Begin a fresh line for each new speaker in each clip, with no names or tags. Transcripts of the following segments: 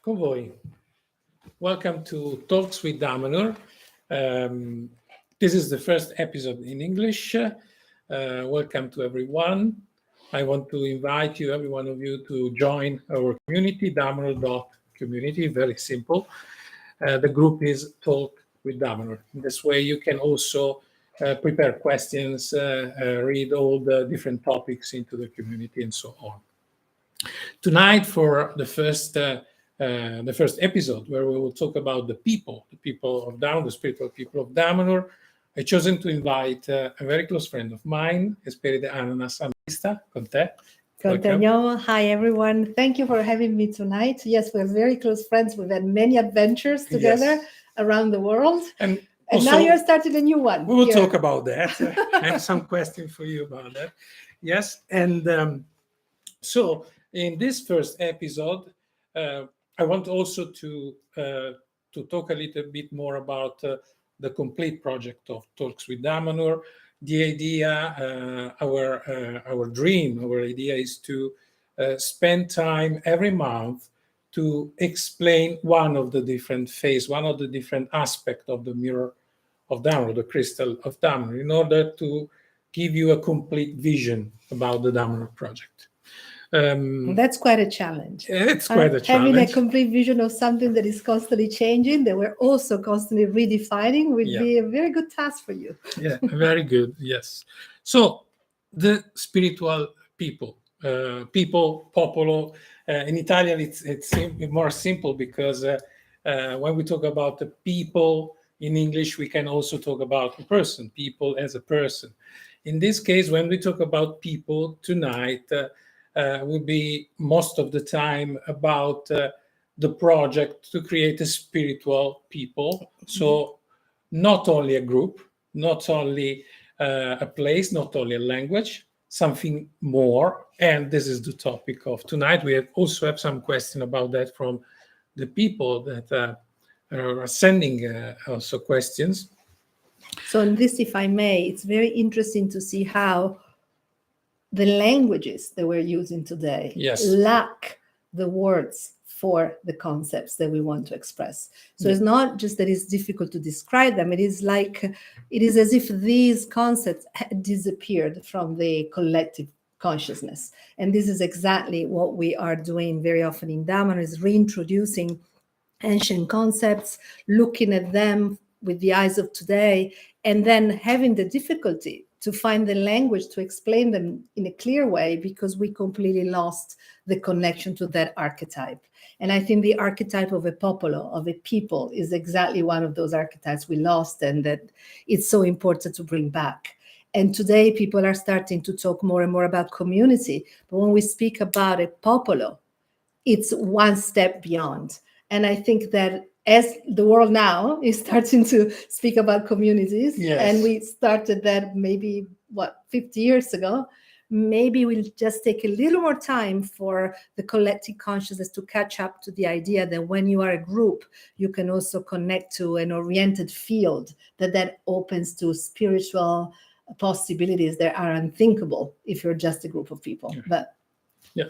Con voi. Welcome to Talks with Damanhur. This is the first episode in English. Welcome to everyone. I want to invite you, every one of you, to join our community, Damanhur.community. Very simple. The group is Talk with Damanhur. In this way, you can also prepare questions, read all the different topics into the community, and so on. Tonight, for the first episode, where we will talk about the people of Damanhur, the spiritual people of Damanhur, I chosen to invite a very close friend of mine, Esperide Ananas Amista, con te.
Welcome. Hi, everyone. Thank you for having me tonight. Yes, we're very close friends. We've had many adventures together around the world. And now you're starting a new one.
We will talk about that. I have some questions for you about that. Yes. And so in this first episode, I want also to talk a little bit more about the complete project of Talks with Damanhur. The idea, our dream, our idea is to spend time every month to explain one of the different phases, one of the different aspects of the mirror of Damanhur, the crystal of Damanhur, in order to give you a complete vision about the Damanhur project.
That's quite a challenge.
It's quite a challenge.
Having a complete vision of something that is constantly changing, that we're also constantly redefining, would be a very good task for you.
Yeah, very good. Yes. So the spiritual people, Popolo. In Italian, it's more simple because when we talk about the people in English, we can also talk about a person, people as a person. In this case, when we talk about people tonight, will be most of the time about the project to create a spiritual people. So not only a group, not only a place, not only a language, something more. And this is the topic of tonight. We also have some question about that from the people that are sending also questions.
So in this, if I may, it's very interesting to see how the languages that we're using today lack the words for the concepts that we want to express. So it's not just that it's difficult to describe them. It is as if these concepts had disappeared from the collective consciousness. And this is exactly what we are doing very often in Damanhur, is reintroducing ancient concepts, looking at them with the eyes of today, and then having the difficulty to find the language to explain them in a clear way, because we completely lost the connection to that archetype. And I think the archetype of a popolo, of a people, is exactly one of those archetypes we lost, and that it's so important to bring back. And today people are starting to talk more and more about community. But when we speak about a popolo, it's one step beyond. And I think that as the world now is starting to speak about communities, and we started that maybe, 50 years ago, maybe we'll just take a little more time for the collective consciousness to catch up to the idea that when you are a group, you can also connect to an oriented field that opens to spiritual possibilities that are unthinkable if you're just a group of people. But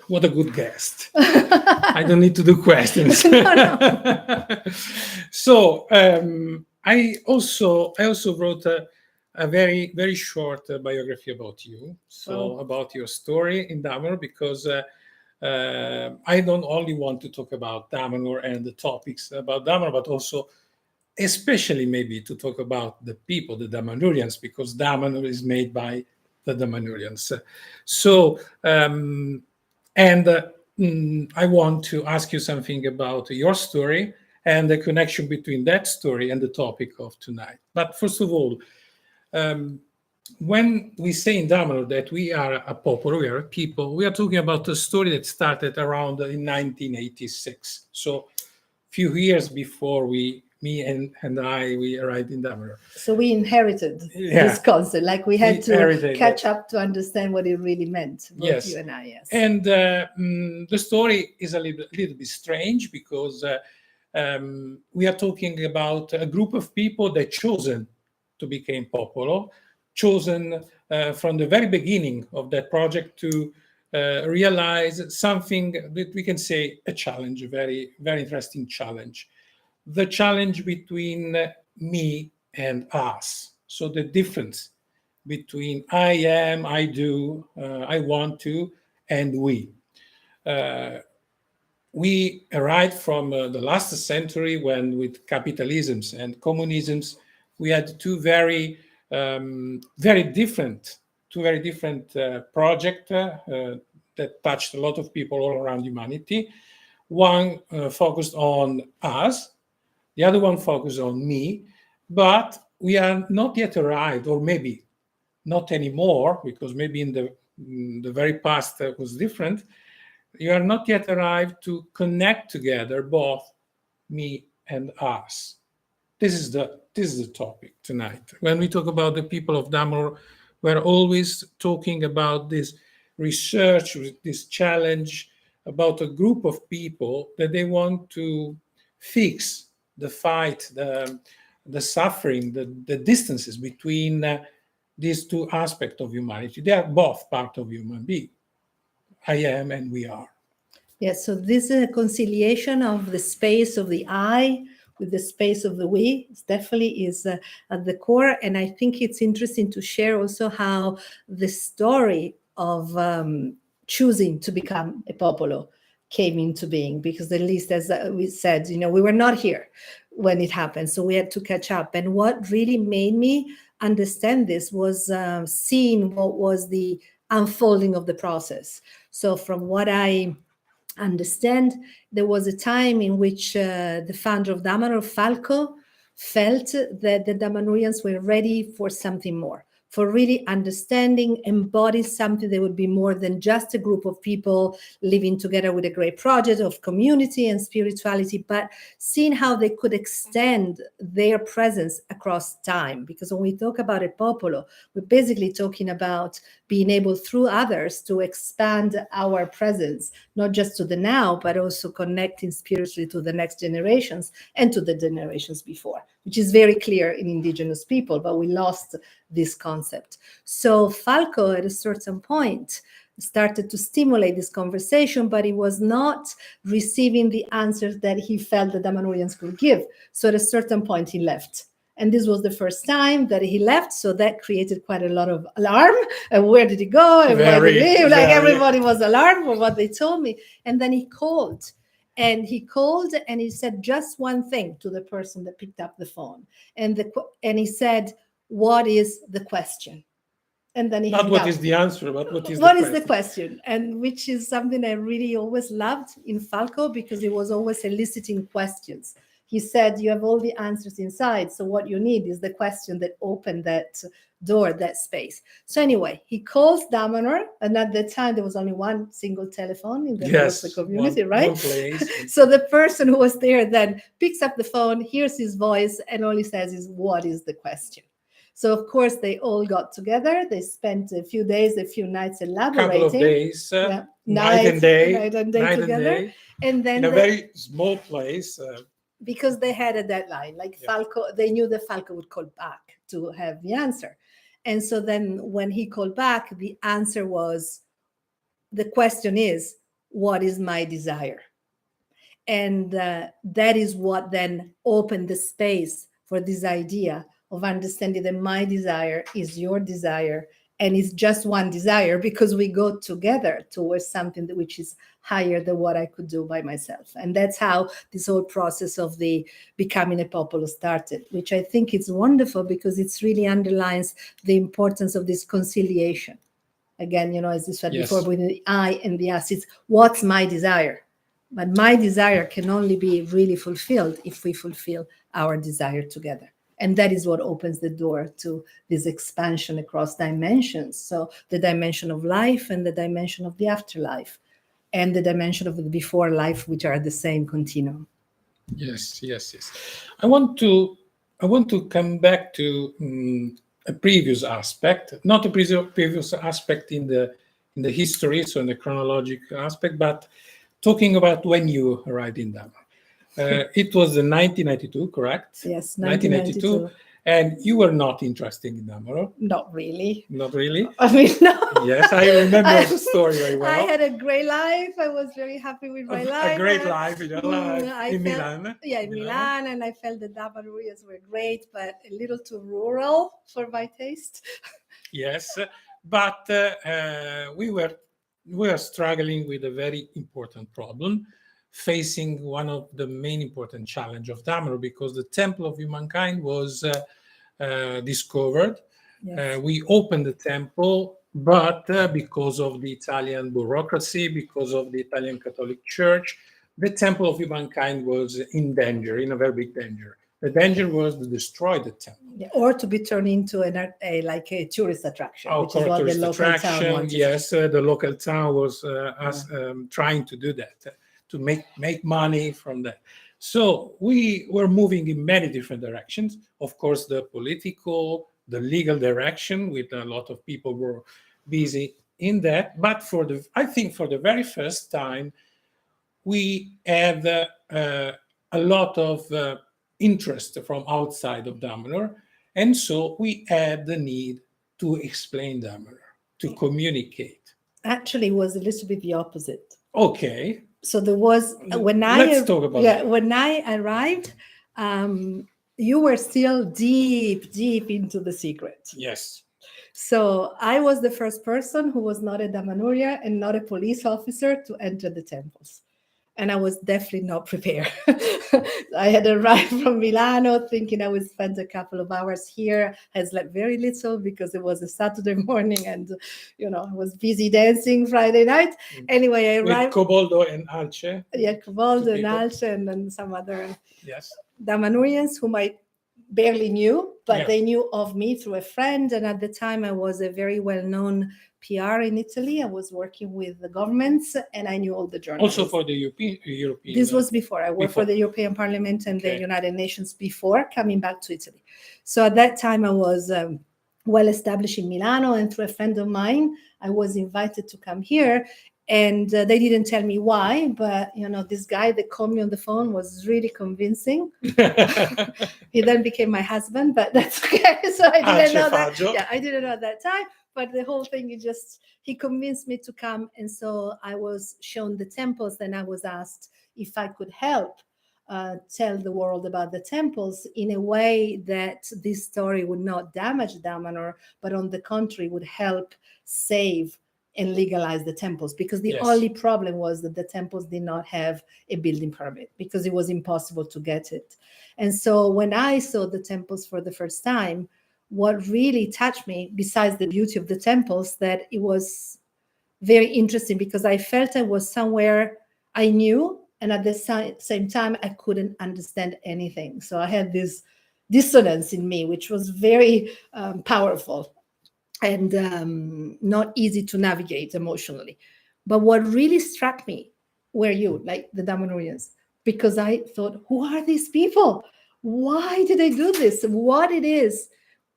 what a good guest. I don't need to do questions. So I also wrote a very, very short biography about you. So about your story in Damanhur, because I don't only want to talk about Damanhur and the topics about Damanhur, but also especially maybe to talk about the people, the Damanhurians, because Damanhur is made by the Damanhurians. So I want to ask you something about your story and the connection between that story and the topic of tonight. But first of all, when we say in Damanhur that we are a popolo, we are a people, we are talking about a story that started around in 1986. So a few years before me and I arrived in Damanhur.
So we inherited this concept, like we had to catch up to understand what it really meant, both you and I, yes.
And the story is a little bit strange, because we are talking about a group of people that chosen to become popolo, chosen from the very beginning of that project to realize something that we can say a challenge, a very, very interesting challenge. The challenge between me and us. So the difference between I am, I do, I want to, and we. We arrived from the last century when, with capitalisms and communisms, we had two very different projects that touched a lot of people all around humanity. One focused on us, the other one focused on me, but we are not yet arrived, or maybe not anymore, because maybe in the very past that was different. You are not yet arrived to connect together both me and us. This is the topic tonight. When we talk about the people of Damanhur, we're always talking about this research, this challenge, about a group of people that they want to fix the fight, the suffering, the distances between these two aspects of humanity. They are both part of human being. I am and we are.
Yes, so this conciliation of the space of the I with the space of the we definitely is at the core. And I think it's interesting to share also how the story of choosing to become a popolo came into being, because at least, as we said, we were not here when it happened, so we had to catch up. And what really made me understand this was seeing what was the unfolding of the process. So from what I understand, there was a time in which the founder of Damanhur, Falco, felt that the Damanhurians were ready for something more, for really understanding, embody something that would be more than just a group of people living together with a great project of community and spirituality, but seeing how they could extend their presence across time. Because when we talk about a popolo, we're basically talking about being able through others to expand our presence, not just to the now, but also connecting spiritually to the next generations and to the generations before, which is very clear in indigenous people, but we lost this concept. So Falco, at a certain point, started to stimulate this conversation, but he was not receiving the answers that he felt the Damanhurians could give. So at a certain point, he left. And this was the first time that he left, so that created quite a lot of alarm. And where did he go? And where did he live? Like everybody was alarmed for what they told me. And then he called. And he called and he said just one thing to the person that picked up the phone. And he said, "What is the question?" And then he
not what is the answer, but what is
the question? And which is something I really always loved in Falco, because he was always eliciting questions. He said, you have all the answers inside, so what you need is the question that opened that door, that space. So anyway, he calls Damanhur, and at that time there was only one single telephone in the community, right?
One place.
So the person who was there then picks up the phone, hears his voice, and all he says is, "What is the question?" So of course they all got together. They spent a few days, a few nights elaborating.
Couple of days, night and day
together, and then
in a very small place.
Because they had a deadline, Falco, they knew that Falco would call back to have the answer. And so then when he called back, the answer was, the question is, what is my desire? And that is what then opened the space for this idea of understanding that my desire is your desire, and it's just one desire, because we go together towards something which is higher than what I could do by myself. And that's how this whole process of the becoming a popolo started, which I think is wonderful, because it really underlines the importance of this conciliation. Again, as you said before, with the I and the us, it's what's my desire. But my desire can only be really fulfilled if we fulfill our desire together. And that is what opens the door to this expansion across dimensions. So the dimension of life and the dimension of the afterlife and the dimension of the before life, which are the same continuum.
Yes. I want to come back to a previous aspect, not a previous aspect in the history, so in the chronological aspect, but talking about when you arrived in Damanhur. It was in 1992, correct?
Yes, 1992.
And you were not interested in Damanhur?
Not really.
Not really?
I mean, no.
Yes, I remember the story very well.
I had a great life. I was very happy with my life.
A great life in your life in
Milan. Yeah, in Milan. And I felt the Damanhurs were great, but a little too rural for my taste.
Yes, but we were struggling with a very important problem, facing one of the main important challenge of Damanhur, because the Temple of Humankind was discovered. Yes. We opened the temple, but because of the Italian bureaucracy, because of the Italian Catholic Church, the Temple of Humankind was in danger, in a very big danger. The danger was to destroy the temple.
Yeah, or to be turned into a tourist attraction, which is what the local town wanted.
Yes, the local town was trying to do that, to make money from that. So we were moving in many different directions. Of course, the political, the legal direction, with a lot of people were busy in that. But I think for the very first time, we had a lot of interest from outside of Damanhur, and so we had the need to explain Damanhur, to communicate.
Actually, it was a little bit the opposite.
Okay.
So there was when
talk about that.
When I arrived, you were still deep into the secret.
Yes.
So I was the first person who was not a Damanhuria and not a police officer to enter the temples. And I was definitely not prepared. I had arrived from Milano thinking I would spend a couple of hours here. I slept very little because it was a Saturday morning and, I was busy dancing Friday night. Anyway, I arrived.
With Coboldo and Alce.
Yeah, Coboldo and Alce and some other Damanhurians whom I barely knew, but they knew of me through a friend. And at the time, I was a very well-known PR in Italy. I was working with the governments and I knew all the journalists.
Also for the European.
This was before. I worked for the European Parliament and the United Nations before coming back to Italy. So at that time, I was well established in Milano, and through a friend of mine, I was invited to come here. And they didn't tell me why, but this guy that called me on the phone was really convincing. He then became my husband, but that's okay. So I didn't know that. Yeah, I didn't know at that time. But the whole thing is he convinced me to come. And so I was shown the temples. Then I was asked if I could help tell the world about the temples in a way that this story would not damage Damanhur, but on the contrary would help save and legalize the temples, because the only problem was that the temples did not have a building permit because it was impossible to get it. And so when I saw the temples for the first time, what really touched me, besides the beauty of the temples, that it was very interesting because I felt I was somewhere I knew, and at the same time, I couldn't understand anything. So I had this dissonance in me, which was very powerful and not easy to navigate emotionally. But what really struck me were you, like the Damanhurians, because I thought, who are these people? Why did they do this? What it is?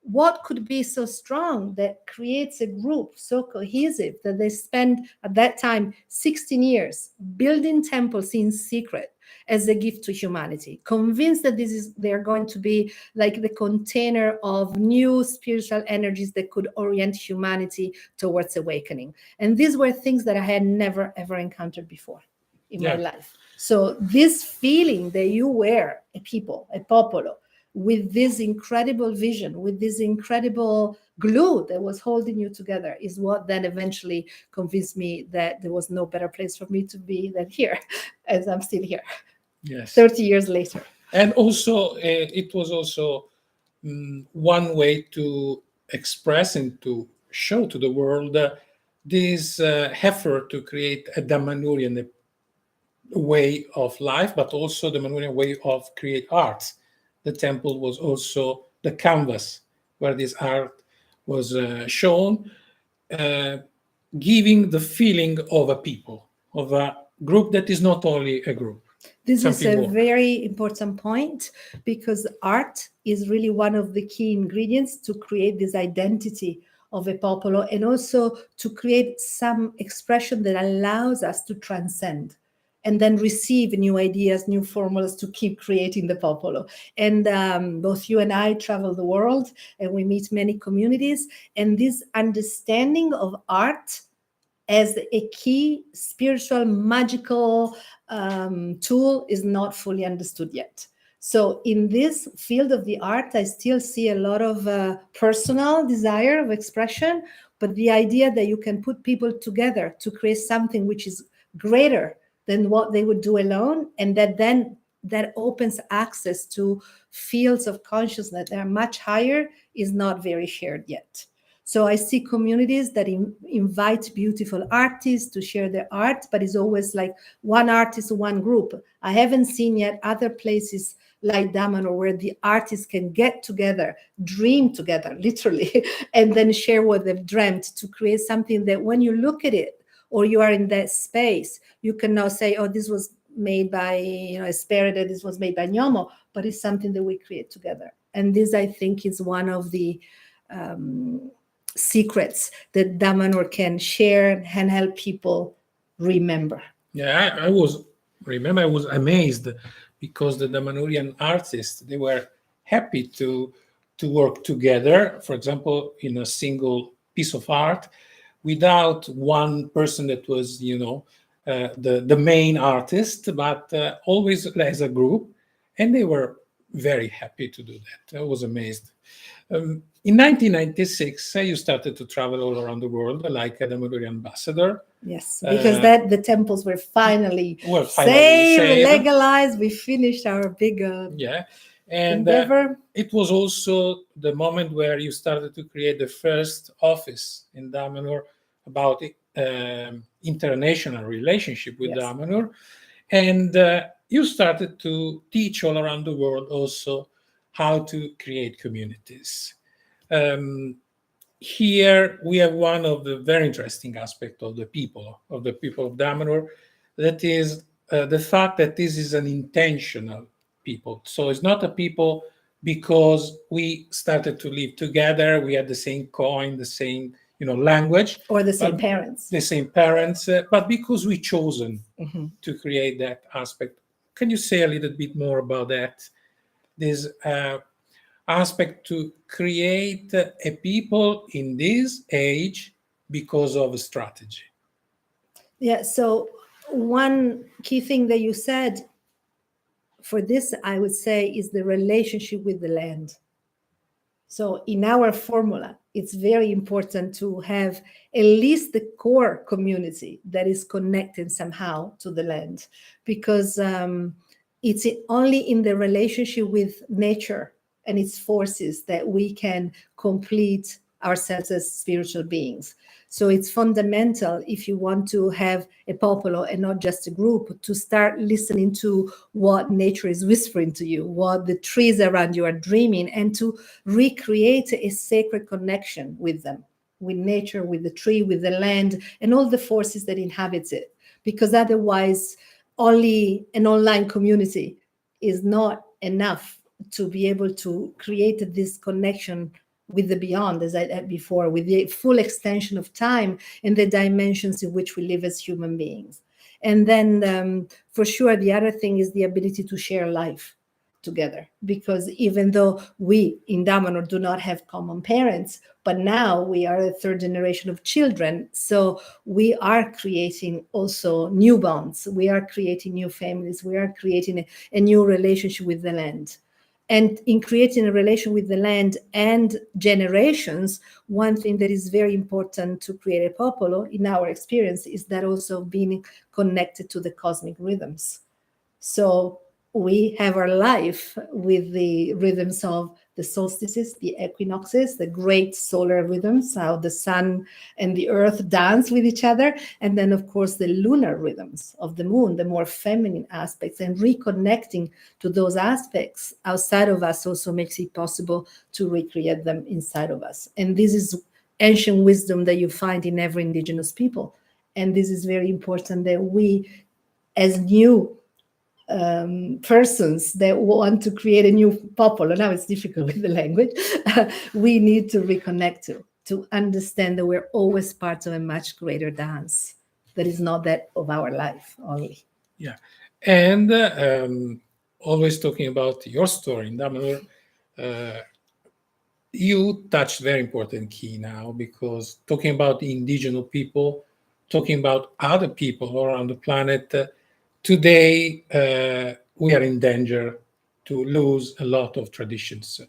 What could be so strong that creates a group so cohesive that they spend at that time 16 years building temples in secret as a gift to humanity, convinced that they're going to be like the container of new spiritual energies that could orient humanity towards awakening. And these were things that I had never, ever encountered before in my life. So this feeling that you were a people, a popolo, with this incredible vision, with this incredible glue that was holding you together, is what then eventually convinced me that there was no better place for me to be than here, as I'm still here.
Yes.
30 years later.
And also, it was also one way to express and to show to the world this effort to create a Damanhurian way of life, but also the Damanhurian way of create arts. The temple was also the canvas where this art was shown, giving the feeling of a people, of a group that is not only a group.
This is a very important point, because art is really one of the key ingredients to create this identity of a popolo, and also to create some expression that allows us to transcend and then receive new ideas, new formulas to keep creating the Popolo. And both you and I travel the world, and we meet many communities, and this understanding of art as a key spiritual, magical tool is not fully understood yet. So in this field of the art, I still see a lot of personal desire of expression, but the idea that you can put people together to create something which is greater than what they would do alone, and that opens access to fields of consciousness that are much higher, is not very shared yet. So I see communities that invite beautiful artists to share their art, but it's always like one artist, one group. I haven't seen yet other places like Damanhur where the artists can get together, dream together, literally, and then share what they've dreamt to create something that when you look at it, or you are in that space, you can now say, oh, this was made by, Esperida, this was made by Nyomo, but it's something that we create together. And this, I think, is one of the secrets that Damanhur can share and help people remember.
Yeah, I was amazed because the Damanhurian artists, they were happy to work together, for example, in a single piece of art, without one person that was, the main artist, but always as a group. And they were very happy to do that. I was amazed. In 1996, you started to travel all around the world like a Damanhurian ambassador.
Yes, because the temples were finally saved, legalized. We finished our big endeavor.
It was also the moment where you started to create the first office in Damanhur about international relationship with Damanhur. And you started to teach all around the world also how to create communities. Here we have one of the very interesting aspects of the people of Damanhur, that is the fact that this is an intentional people. So it's not a people because we started to live together, we had the same coin, the same language,
or the same parents,
but because we chosen to create that aspect. Can you say a little bit more about that? This aspect to create a people in this age because of a strategy.
Yeah, so one key thing that you said for this, I would say, is the relationship with the land. So in our formula, it's very important to have at least the core community that is connected somehow to the land, because it's only in the relationship with nature and its forces that we can complete ourselves as spiritual beings. So it's fundamental, if you want to have a popolo and not just a group, to start listening to what nature is whispering to you, what the trees around you are dreaming, and to recreate a sacred connection with them, with nature, with the tree, with the land, and all the forces that inhabits it. Because otherwise, only an online community is not enough to be able to create this connection with the beyond, as I said before, with the full extension of time and the dimensions in which we live as human beings. And then for sure, the other thing is the ability to share life together, because even though we in Damanhur do not have common parents, but now we are a third generation of children, so we are creating also new bonds, we are creating new families, we are creating a new relationship with the land. And in creating a relation with the land and generations, one thing that is very important to create a popolo, in our experience, is that also being connected to the cosmic rhythms. So we have our life with the rhythms of the solstices, the equinoxes, the great solar rhythms, how the sun and the earth dance with each other. And then, of course, the lunar rhythms of the moon, the more feminine aspects, and reconnecting to those aspects outside of us also makes it possible to recreate them inside of us. And this is ancient wisdom that you find in every indigenous people. And this is very important that we, as new persons that want to create a new popolo, now it's difficult with the language, we need to reconnect to understand that we're always part of a much greater dance that is not that of our life only.
Yeah. And always talking about your story in Damanhur, you touched very important key now, because talking about the indigenous people, talking about other people around the planet, today we are in danger to lose a lot of traditions.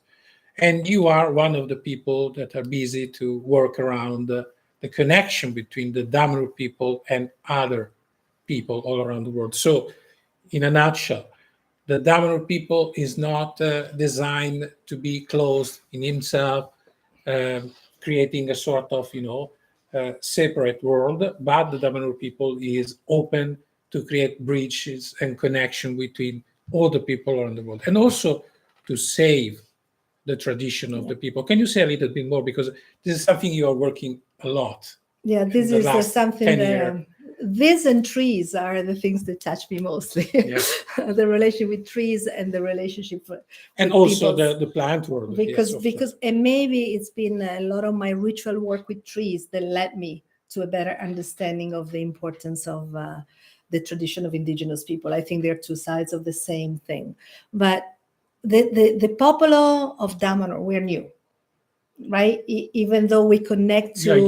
And you are one of the people that are busy to work around the connection between the Damanhur people and other people all around the world. So, in a nutshell, the Damanhur people is not designed to be closed in himself, creating a sort of, separate world, but the Damanhur people is open to create bridges and connection between all the people around the world, and also to save the tradition of the people. Can you say a little bit more, because this is something you are working a lot?
Yeah, this is something that this and trees are the things that touch me mostly. Yeah. The relationship with trees and the relationship
and also the plant world,
because and maybe it's been a lot of my ritual work with trees that led me to a better understanding of the importance of the tradition of indigenous people. I think they're two sides of the same thing. But the Popolo of Damanhur, we're new, right? Even though we connect to,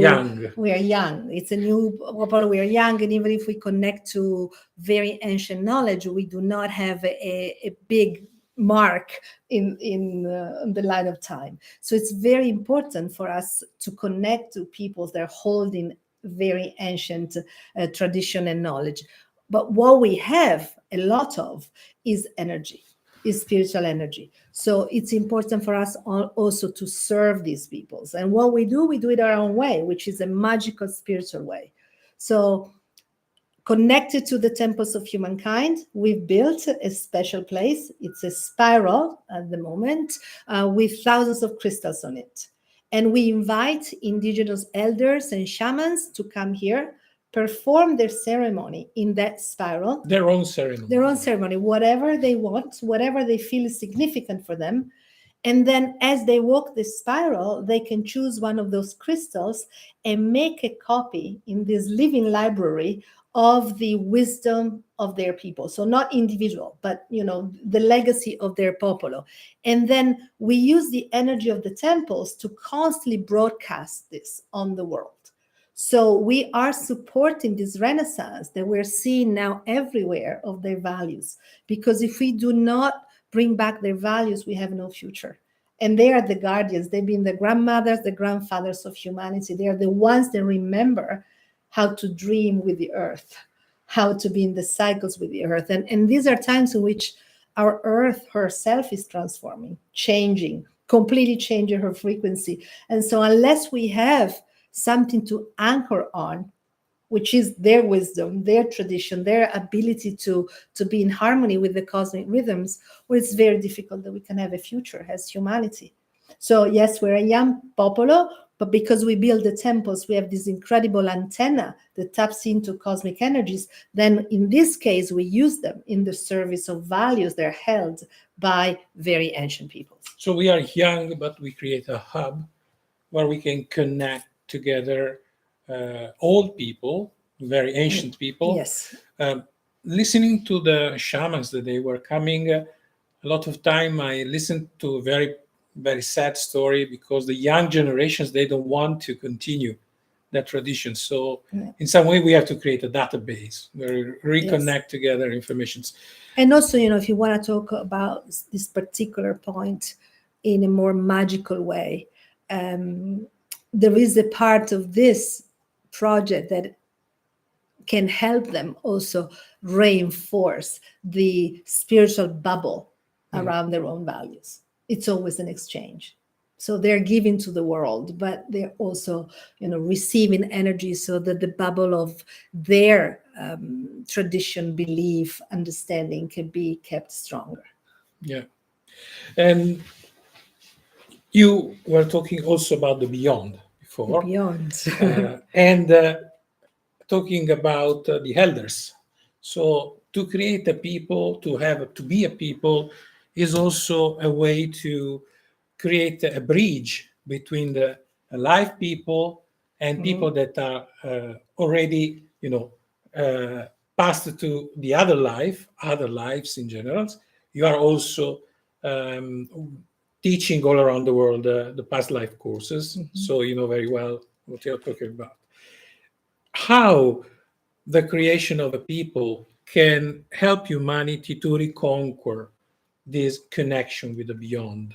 we are young. It's a new Popolo. We are young, and even if we connect to very ancient knowledge, we do not have a big mark in the line of time. So it's very important for us to connect to peoples that are holding very ancient tradition and knowledge. But what we have a lot of is energy, is spiritual energy. So it's important for us also to serve these peoples. And what we do it our own way, which is a magical spiritual way. So connected to the Temples of Humankind, we've built a special place. It's a spiral at the moment with thousands of crystals on it. And we invite indigenous elders and shamans to come here, perform their ceremony in that spiral.
Their own ceremony,
whatever they want, whatever they feel is significant for them. And then as they walk this spiral, they can choose one of those crystals and make a copy in this living library of the wisdom of their people. So not individual, but the legacy of their popolo. And then we use the energy of the temples to constantly broadcast this on the world. So we are supporting this renaissance that we're seeing now everywhere of their values. Because if we do not bring back their values, we have no future. And they are the guardians. They've been the grandmothers, the grandfathers of humanity. They are the ones that remember how to dream with the earth, how to be in the cycles with the earth. And these are times in which our earth herself is transforming, changing, completely changing her frequency. And so unless we have something to anchor on, which is their wisdom, their tradition, their ability to be in harmony with the cosmic rhythms, well, it's very difficult that we can have a future as humanity. So yes, we're a young Popolo, but because we build the temples, we have this incredible antenna that taps into cosmic energies. Then in this case, we use them in the service of values that are held by very ancient peoples.
So we are young, but we create a hub where we can connect together old people, very ancient people.
Yes.
Listening to the shamans that they were coming, a lot of time I listened to a very, very sad story, because the young generations, they don't want to continue that tradition. So in some way we have to create a database where we reconnect together informations.
And also, if you want to talk about this particular point in a more magical way, there is a part of this project that can help them also reinforce the spiritual bubble around their own values. It's always an exchange. So they're giving to the world, but they're also, receiving energy so that the bubble of their tradition, belief, understanding can be kept stronger.
Yeah. And you were talking also about the beyond before.
The beyond.
And talking about the elders. So to create a people, to be a people, is also a way to create a bridge between the alive people and people that are already, passed to the other lives in general. You are also teaching all around the world the past life courses, so you know very well what you're talking about. How the creation of a people can help humanity to reconquer this connection with the beyond?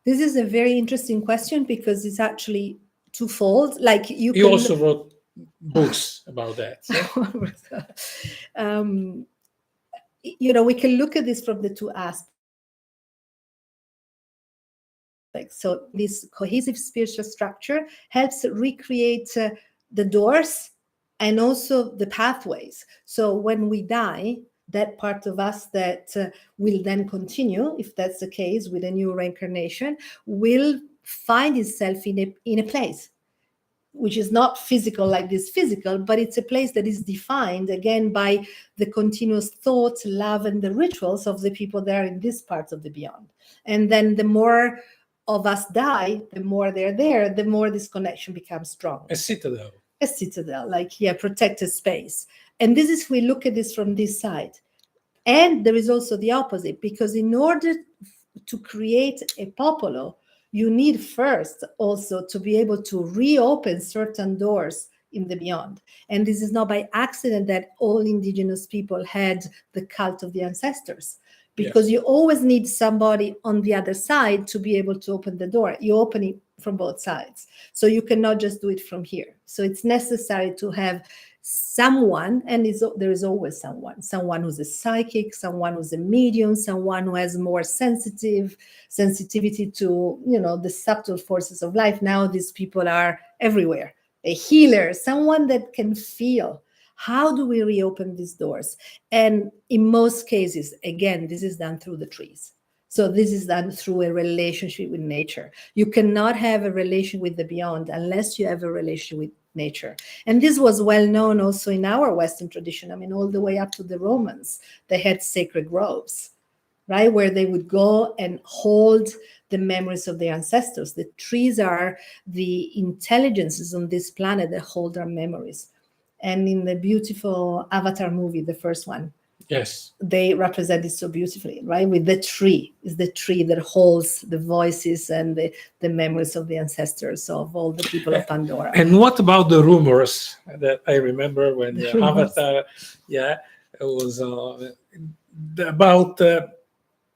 This is a very interesting question because it's actually twofold. Like you
also wrote books about that.
We can look at this from the two aspects. So this cohesive spiritual structure helps recreate the doors and also the pathways. So when we die, that part of us that will then continue, if that's the case, with a new reincarnation, will find itself in a place which is not physical like this physical, but it's a place that is defined again by the continuous thoughts, love, and the rituals of the people there in this part of the beyond. And then the more of us die, the more they're there, the more this connection becomes strong.
A citadel,
like protected space. And this is, we look at this from this side. And there is also the opposite, because in order to create a popolo, you need first also to be able to reopen certain doors in the beyond. And this is not by accident that all indigenous people had the cult of the ancestors, because you always need somebody on the other side to be able to open the door. You open it from both sides. So you cannot just do it from here. So it's necessary to have someone, and there is always someone who's a psychic, someone who's a medium, someone who has more sensitivity to, the subtle forces of life. Now these people are everywhere. A healer, someone that can feel. How do we reopen these doors? And in most cases, again, this is done through the trees. So this is done through a relationship with nature. You cannot have a relation with the beyond unless you have a relation with nature. And this was well known also in our Western tradition. I mean, all the way up to the Romans, they had sacred groves, right? Where they would go and hold the memories of their ancestors. The trees are the intelligences on this planet that hold our memories. And in the beautiful Avatar movie, the first one, they represent it so beautifully, right? With the tree, is the tree that holds the voices and the memories of the ancestors of all the people of Pandora.
And what about the rumors that I remember when the Avatar, it was about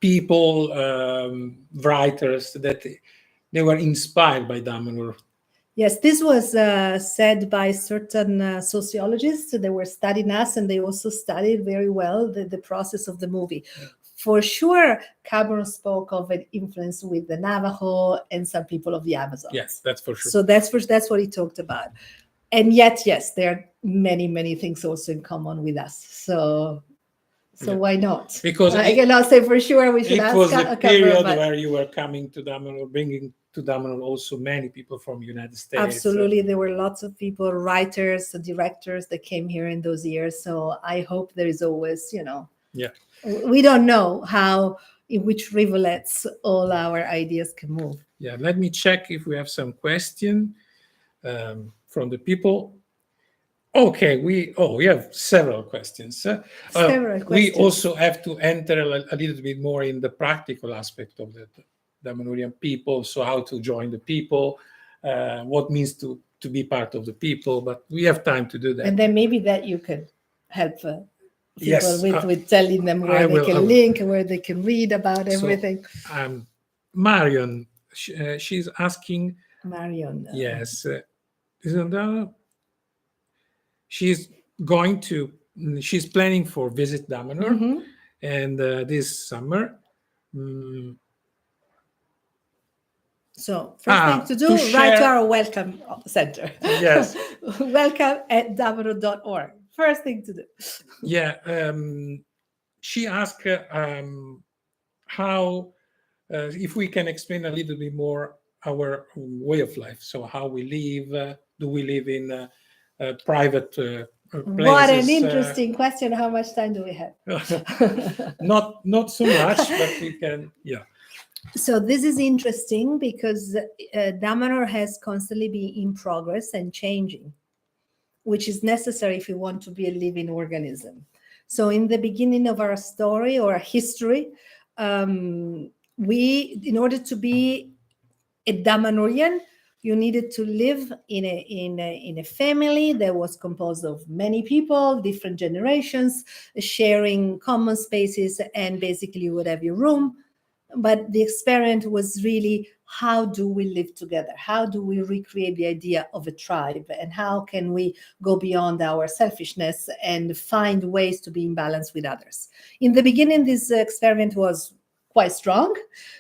people, writers, that they were inspired by Damanhur.
Yes, this was said by certain sociologists that were studying us, and they also studied very well the process of the movie. For sure, Cameron spoke of an influence with the Navajo and some people of the Amazon.
Yes, that's for sure.
So that's what he talked about. And yet, yes, there are many, many things also in common with us. So why not?
Because
I cannot say for sure we should ask.
It was a period where you were coming to Damanhur, bringing to Damanhur also many people from the United States.
Absolutely. There were lots of people, writers, directors that came here in those years. So I hope there is always, we don't know in which rivulets all our ideas can move.
Yeah, let me check if we have some question from the people. Okay, we have several questions. We also have to enter a little bit more in the practical aspect of the Damanhurian people. So how to join the people, what means to be part of the people, but we have time to do that.
And then maybe that you could help people with telling them where they can link and where they can read about everything.
Marion, she's asking.
Marion.
Yes. Isn't she's planning for visit Damanhur, and this summer.
So first thing to do, write to our welcome center.
Yes.
welcome@damanhur.org. First thing to do.
Yeah. She asked how, if we can explain a little bit more our way of life. So how we live, do we live in private places?
What an interesting question. How much time do we have?
Not so much, but we can,
So this is interesting because Damanhur has constantly been in progress and changing. which is necessary if we want to be a living organism. So in the beginning of our story or our history, in order to be a Damanhurian, you needed to live in a family that was composed of many people, different generations, sharing common spaces, and basically you would have your room. But the experiment was really, how do we live together? How do we recreate the idea of a tribe? And how can we go beyond our selfishness and find ways to be in balance with others? In the beginning, this experiment was quite strong,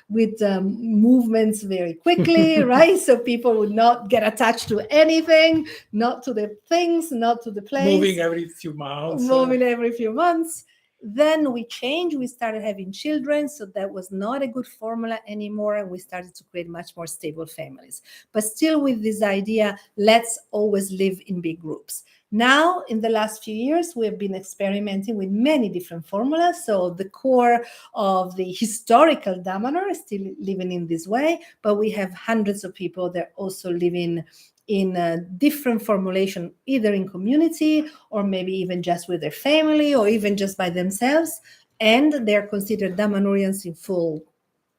with movements very quickly, right? So people would not get attached to anything, not to the things, not to the place.
Moving every few months.
Moving every few months. Then we changed. We started having children. So that was not a good formula anymore. And we started to create much more stable families. But still with this idea, let's always live in big groups. Now, in the last few years, we have been experimenting with many different formulas. So the core of the historical Damanhur is still living in this way, but we have hundreds of people that also living in a different formulation, either in community or maybe even just with their family or even just by themselves. And they're considered Damanhurians in full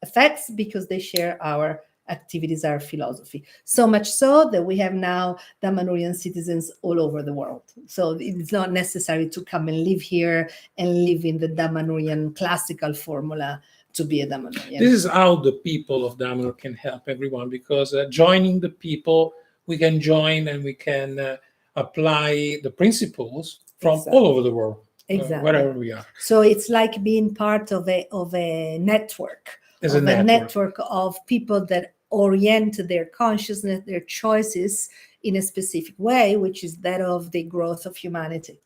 effects because they share our activities, our philosophy. So much so that we have now Damanhurian citizens all over the world. So it's not necessary to come and live here and live in the Damanhurian classical formula to be a Damanhurian.
This is how the people of Damanhur can help everyone, because joining the people, we can join and we can apply the principles from all over the world, wherever we are.
So it's like being part of a network, a network of people that orient their consciousness, their choices in a specific way, which is that of the growth of humanity.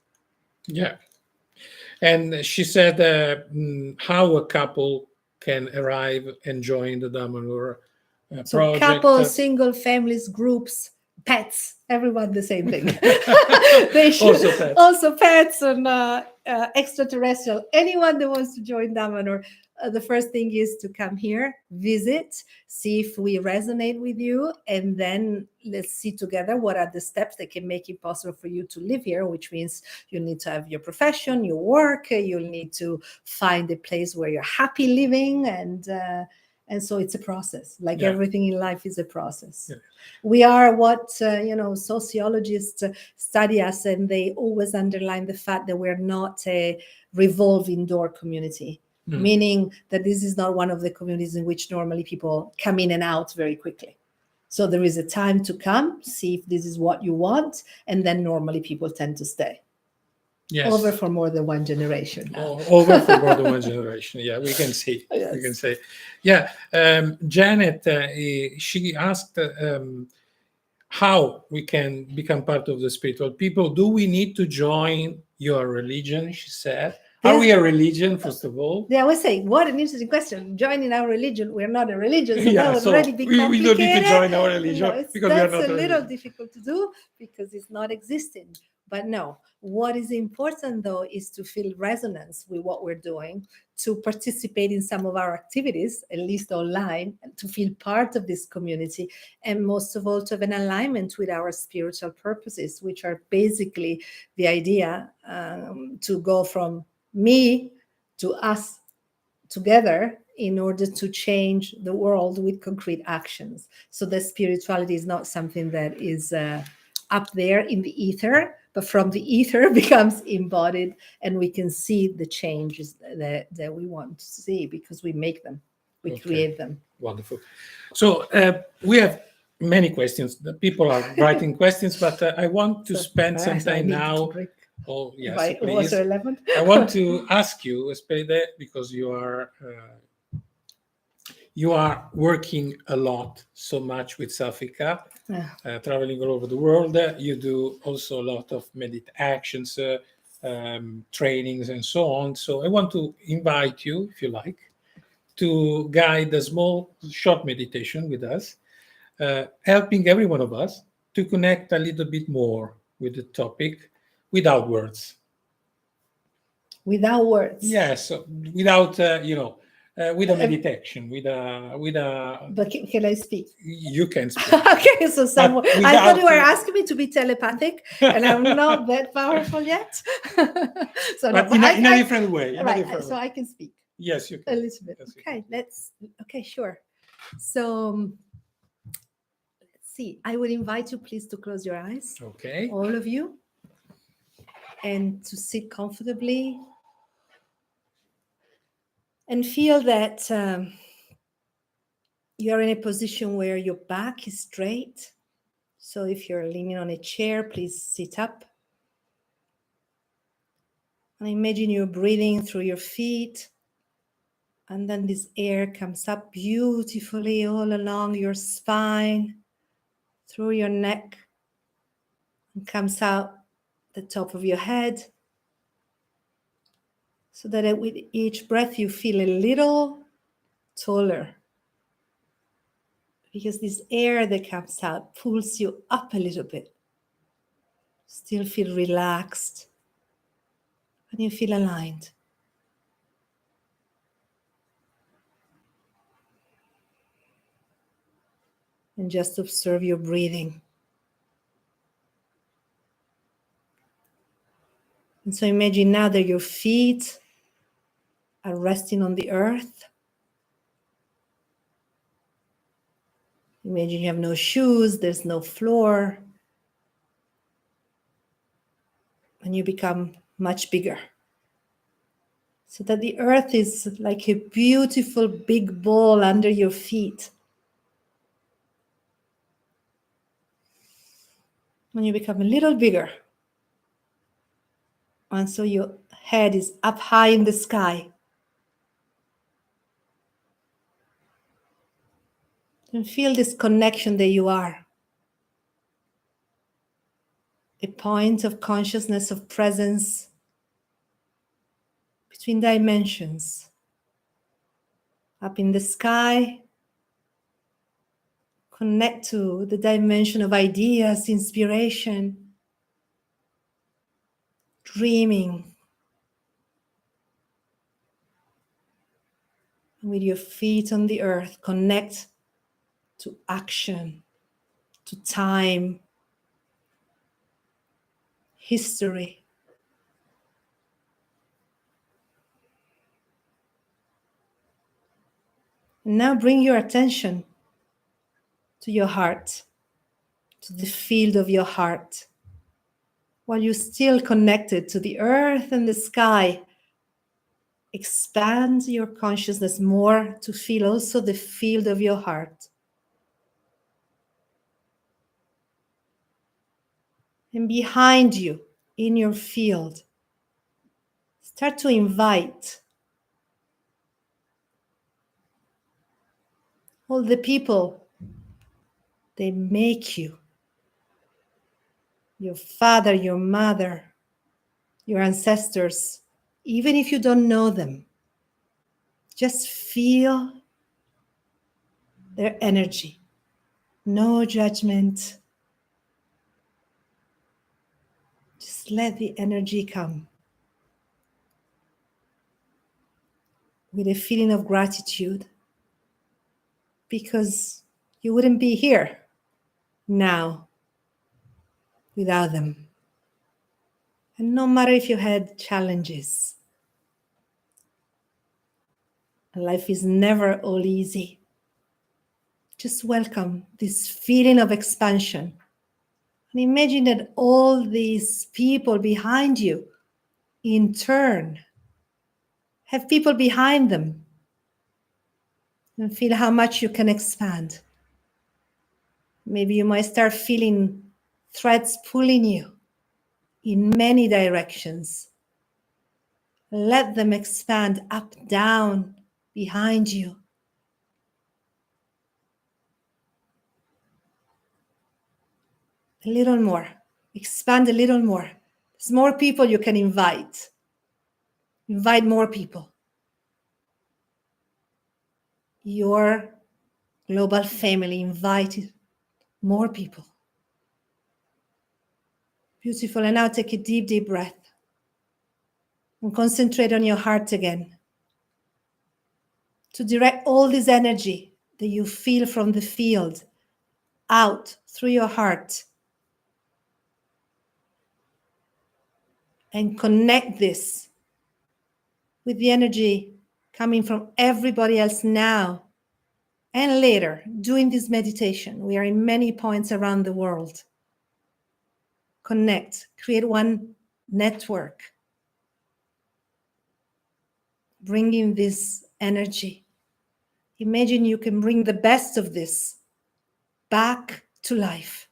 Yeah. And she said how a couple can arrive and join the Damanhur project.
So couples, single families, groups, pets, everyone the same thing. They should, also pets and extraterrestrial. Anyone that wants to join Damanhur, the first thing is to come here, visit, see if we resonate with you, and then let's see together what are the steps that can make it possible for you to live here, which means you need to have your profession, your work, you'll need to find a place where you're happy living, and so it's a process. Like everything in life is a process. Yeah. We are what, sociologists study us, and they always underline the fact that we're not a revolving door community. Meaning that this is not one of the communities in which normally people come in and out very quickly. So there is a time to come, see if this is what you want, and then normally people tend to stay. Yes. Over for more than one generation.
Over for more than one generation. Yeah, we can see. Yes. We can say. Yeah, Janet, she asked how we can become part of the spiritual people. Do we need to join your religion? She said. Are we a religion, first of all?
Yeah, I was saying, what an interesting question. Joining our religion, we're not a religion, so that would already be complicated.
We don't need to join our religion because we are not a religion.
That's a little difficult to do because it's not existing. But no, what is important, though, is to feel resonance with what we're doing, to participate in some of our activities, at least online, and to feel part of this community, and most of all, to have an alignment with our spiritual purposes, which are basically the idea to go from me to us together in order to change the world with concrete actions. So the spirituality is not something that is up there in the ether, but from the ether becomes embodied, and we can see the changes that we want to see because we make them, we create them.
Wonderful. So we have many questions. The people are writing questions, but I want to spend some time now. Oh, yes, please. I want to ask you, Espede, because you are working a lot, so much with Selfica, traveling all over the world. You do also a lot of actions, trainings, and so on. So I want to invite you, if you like, to guide a short meditation with us, helping every one of us to connect a little bit more with the topic. Without words.
Without words.
Yes, without with a meditation, with a.
But can I speak?
You can speak.
Okay, so someone.
But
I thought you were
without-
asking me to be telepathic, and I'm not that powerful yet. So,
but
no,
in a different way. In a
right,
different
so
way.
I can speak
Yes, you
a
can.
little bit.
Yes, you
Okay,
can.
okay, sure. So let's see. I would invite you, please, to close your eyes,
Okay.
all of you, and to sit comfortably and feel that you're in a position where your back is straight. So if you're leaning on a chair, please sit up. And imagine you're breathing through your feet. And then this air comes up beautifully all along your spine, through your neck, and comes out the top of your head. So that with each breath you feel a little taller. Because this air that comes out pulls you up a little bit. Still feel relaxed. And you feel aligned. And just observe your breathing. And so imagine now that your feet are resting on the earth. Imagine you have no shoes, there's no floor. And you become much bigger. So that the earth is like a beautiful big ball under your feet. And you become a little bigger. And so your head is up high in the sky. And feel this connection that you are. A point of consciousness, of presence between dimensions. Up in the sky, connect to the dimension of ideas, inspiration, dreaming. And with your feet on the earth, connect to action, to time, history. And now bring your attention to your heart, to the field of your heart. While you're still connected to the earth and the sky, expand your consciousness more to feel also the field of your heart. And behind you, in your field, start to invite all the people they make you. Your father, your mother, your ancestors, even if you don't know them. Just feel their energy. No judgment. Just let the energy come. With a feeling of gratitude. Because you wouldn't be here now without them. And no matter if you had challenges, life is never all easy. Just welcome this feeling of expansion. And imagine that all these people behind you, in turn, have people behind them. And feel how much you can expand. Maybe you might start feeling threads pulling you in many directions. Let them expand up, down, behind you. A little more. Expand a little more. There's more people you can invite. Invite more people. Your global family, invite more people. Beautiful. And now take a deep, deep breath. And concentrate on your heart again. to direct all this energy that you feel from the field out through your heart and connect this with the energy coming from everybody else now and later doing this meditation. We are in many points around the world. Connect, create one network, bringing this energy. Imagine you can bring the best of this back to life,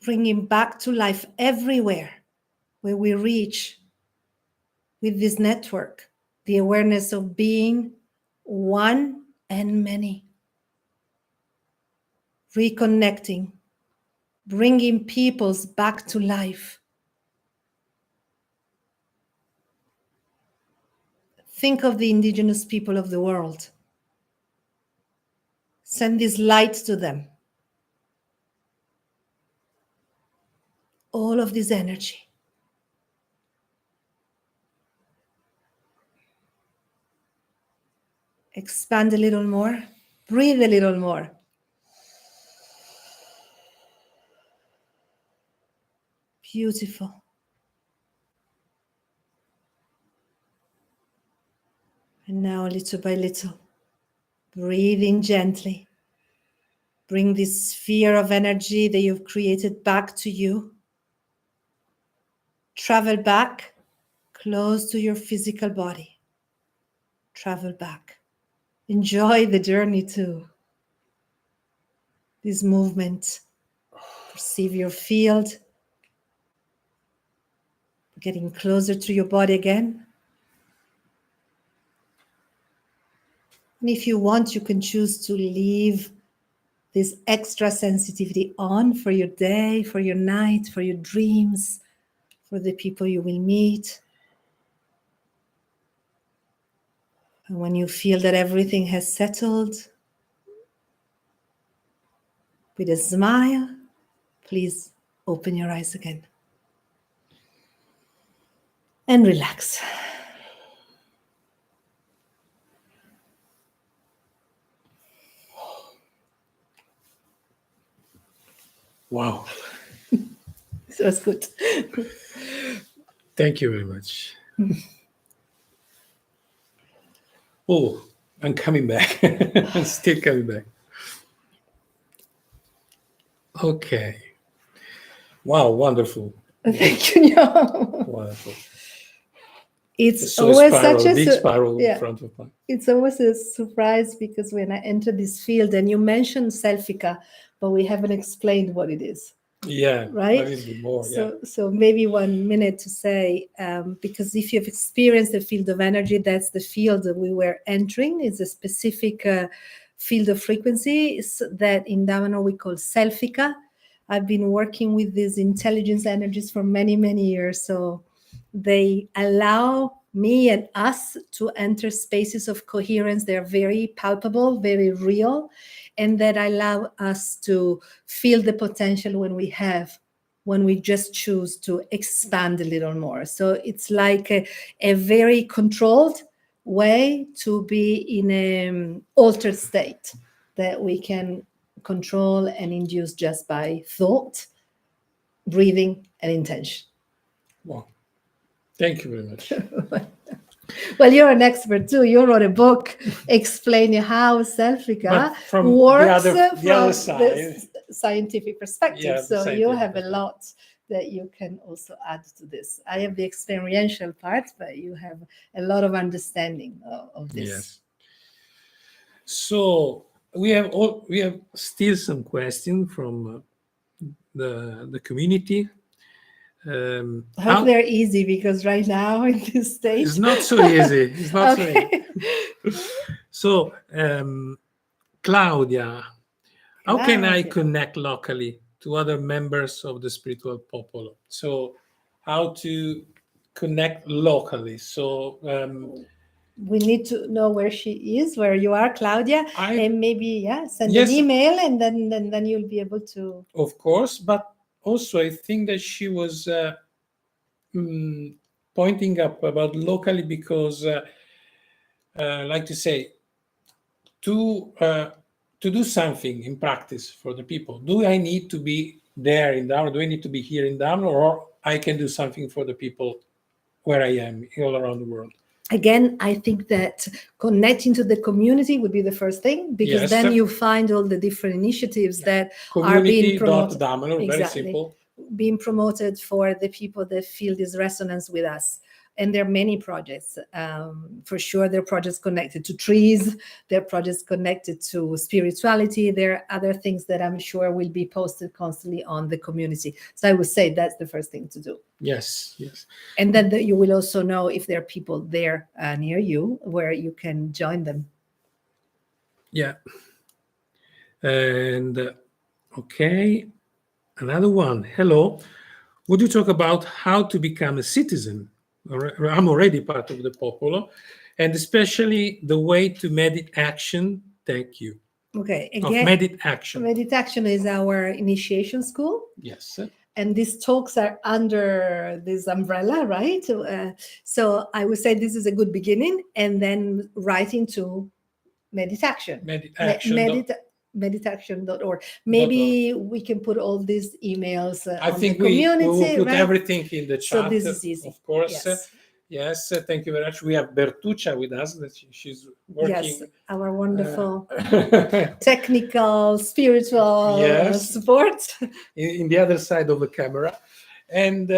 bringing back to life everywhere where we reach with this network, the awareness of being one and many, reconnecting, bringing peoples back to life. Think of the indigenous people of the world. Send this light to them. All of this energy. Expand a little more. Breathe a little more. Beautiful. And now, little by little, breathing gently. Bring this sphere of energy that you've created back to you. Travel back, close to your physical body. Travel back. Enjoy the journey too. This movement. Perceive your field. Getting closer to your body again. And if you want, you can choose to leave this extra sensitivity on for your day, for your night, for your dreams, for the people you will meet. And when you feel that everything has settled, with a smile, please open your eyes again. And relax.
Wow.
So it's good.
Thank you very much. Oh, I'm coming back. I'm still coming back. Okay. Wow, wonderful.
Thank you.
Wonderful.
It's
so
always
spiral,
such a
big spiral in front of me.
It's always a surprise because when I enter this field, and you mentioned Selfica, but we haven't explained what it is.
Yeah,
right.
A little bit more.
So maybe 1 minute to say, because if you've experienced the field of energy, that's the field that we were entering. It's a specific field of frequencies that in Damanhur we call Selfica. I've been working with these intelligence energies for many, many years. So they allow me and us to enter spaces of coherence. They're very palpable, very real, and that allow us to feel the potential when we just choose to expand a little more. So it's like a very controlled way to be in an altered state that we can control and induce just by thought, breathing, and intention.
Wow. Thank you very much.
Well, you're an expert too. You wrote a book explaining how Selfica works
from the other side.
The scientific perspective.
Yeah,
so you have a lot that you can also add to this. I have the experiential part, but you have a lot of understanding of this.
Yes. So we have still some questions from the community.
I hope they're easy, because right now in this stage
it's not so easy. It's not so easy. So Claudia, how can I connect locally to other members of the spiritual Popolo? So how to connect locally? So
we need to know where she is, where you are, Claudia, and maybe send an email, and then you'll be able to.
Of course, but also I think that she was pointing up about locally because, like to say, to do something in practice for the people. Do I need to be there in Damanhur? Do I need to be here in Damanhur, or I can do something for the people where I am all around the world?
Again, I think that connecting to the community would be the first thing, because then you find all the different initiatives that are being promoted.
Damanhur, very simple.
Being promoted for the people that feel this resonance with us. And there are many projects. For sure, there are projects connected to trees. There are projects connected to spirituality. There are other things that I'm sure will be posted constantly on the community. So I would say that's the first thing to do.
Yes, yes.
And then you will also know if there are people there near you where you can join them.
Yeah. And okay, another one. Hello. Would you talk about how to become a citizen? I'm already part of the Popolo, and especially the way to Medit Action. Thank you.
Okay,
again, of Medit Action.
Medit Action is our initiation school.
Yes.
And these talks are under this umbrella, right? So I would say this is a good beginning, and then right into Medit Action. Meditaction.org. Maybe we can put all these emails
I
on
think
the community.
We will put
right?
everything in the chat.
So this is easy.
Of course. Yes. Thank you very much. We have Bertuccia with us. She's working.
Yes, our wonderful technical, spiritual support.
In the other side of the camera. And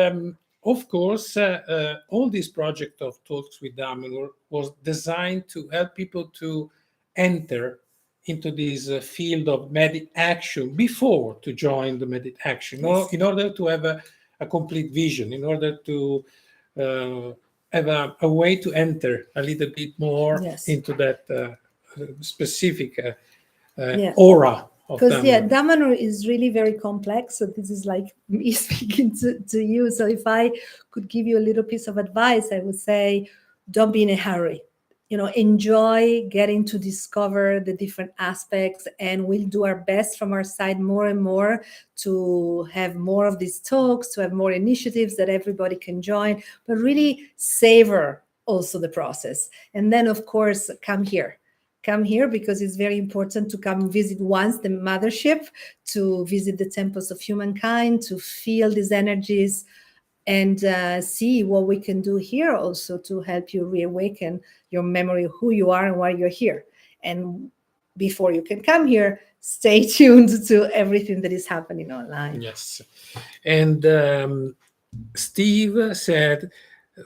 of course, all this project of Talks with Damanhur was designed to help people to enter into this field of Medit Action before to join the Medit Action, in order to have a complete vision, in order to have a way to enter a little bit more into that specific aura of Damanhur.
Because Damanhur is really very complex. So this is like me speaking to you. So if I could give you a little piece of advice, I would say, don't be in a hurry. Enjoy getting to discover the different aspects, and we'll do our best from our side more and more to have more of these talks, to have more initiatives that everybody can join, but really savor also the process. And then, of course, come here because it's very important to come visit once the mothership, to visit the Temples of Humankind, to feel these energies, and see what we can do here also to help you reawaken your memory of who you are and why you're here. And before you can come here, stay tuned to everything that is happening online.
Yes. And Steve